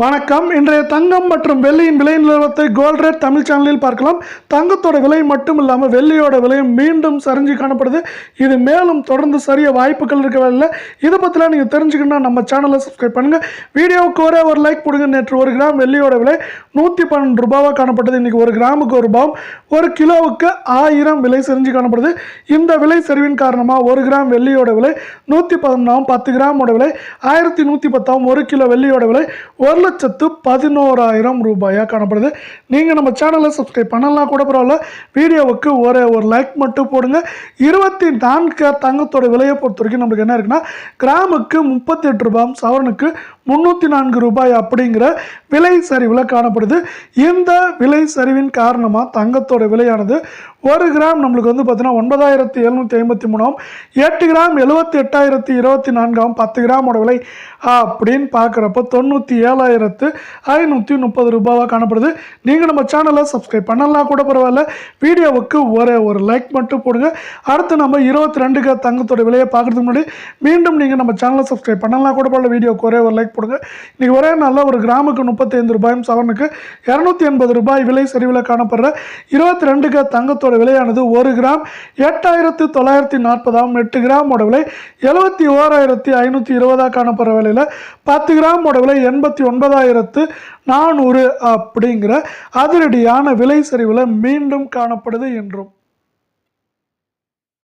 வணக்கம். இன்றைய தங்கம் மற்றும் வெள்ளியின் விலை நிலவரத்தை கோல்ட் ரேட் தமிழ் சேனலில் பார்க்கலாம். தங்கத்தோட விலை மட்டும் இல்லாமல் வெள்ளியோட விலையும் மீண்டும் சரிஞ்சு காணப்படுது. இது மேலும் தொடர்ந்து சரிய வாய்ப்புகள் இருக்கவில்லை. இதை பற்றிலாம் நீங்கள் தெரிஞ்சுக்கணும்னா நம்ம சேனலை சப்ஸ்கிரைப் பண்ணுங்கள். வீடியோவுக்கு ஒரு லைக் போடுங்க. நேற்று 1 கிராம் வெள்ளியோட விலை 112 ரூபாவாக காணப்பட்டது. இன்றைக்கி 1 கிராமுக்கு 1 ரூபாயும் 1 கிலோவுக்கு 1000 விலை சரிஞ்சு காணப்படுது. இந்த விலை சரிவின் காரணமாக 1 கிராம் வெள்ளியோட விலை 111, 10 கிராமோட விலை 1110, 1 கிலோ வெள்ளியோட விலை 1,11,000 ரூபாயாக காணப்படுது. நீங்கள் நம்ம சேனலை சப்ஸ்கிரைப் பண்ணலாம் கூட பரவாயில்ல. வீடியோவுக்கு ஒரு லைக் மட்டும் போடுங்க. 24 தங்கத்தோட விலையை பொறுத்த வரைக்கும் நம்மளுக்கு என்ன இருக்குன்னா, கிராமுக்கு 38 ரூபாய், சவரனுக்கு 304 ரூபாய் அப்படிங்கிற விலை சரிவில் காணப்படுது. இந்த விலை சரிவின் காரணமாக தங்கத்தோட விலையானது 1 கிராம் நம்மளுக்கு வந்து பார்த்தீங்கன்னா 9,753, 8 கிராம் 78,024, 10 கிராமோட விலை அப்படின்னு பார்க்குறப்ப 97,530 ரூபாவாக காணப்படுது. நீங்கள் நம்ம சேனலை சப்ஸ்கிரைப் பண்ணலாம் கூட பரவாயில்ல. வீடியோவுக்கு ஒரு லைக் மட்டும் போடுங்க. அடுத்து நம்ம 22 தங்கத்தோட விலையை பார்க்குறதுக்கு முன்னாடி மீண்டும் நீங்கள் நம்ம சேனலை சப்ஸ்கிரைப் பண்ணலாம் கூட பரவாயில்ல. வீடியோவுக்கு ஒரு லைக் போடுங்க. இன்றைக்கி ஒரே நாளில் 1 கிராமுக்கு 35 ரூபாயும், சவரனுக்கு 280 ரூபாய் விலை சரிவில் காணப்படுற 22 தங்கத்தோட விலையானது 1 கிராம் 8,940, 8 கிராமோட விலை 71,520 காணப்படுற விலையில் 10 கிராமோட விலை 89,400 அப்படிங்கிற அதிரடியான விலை சரிவில் மீண்டும் காணப்படுது என்றும்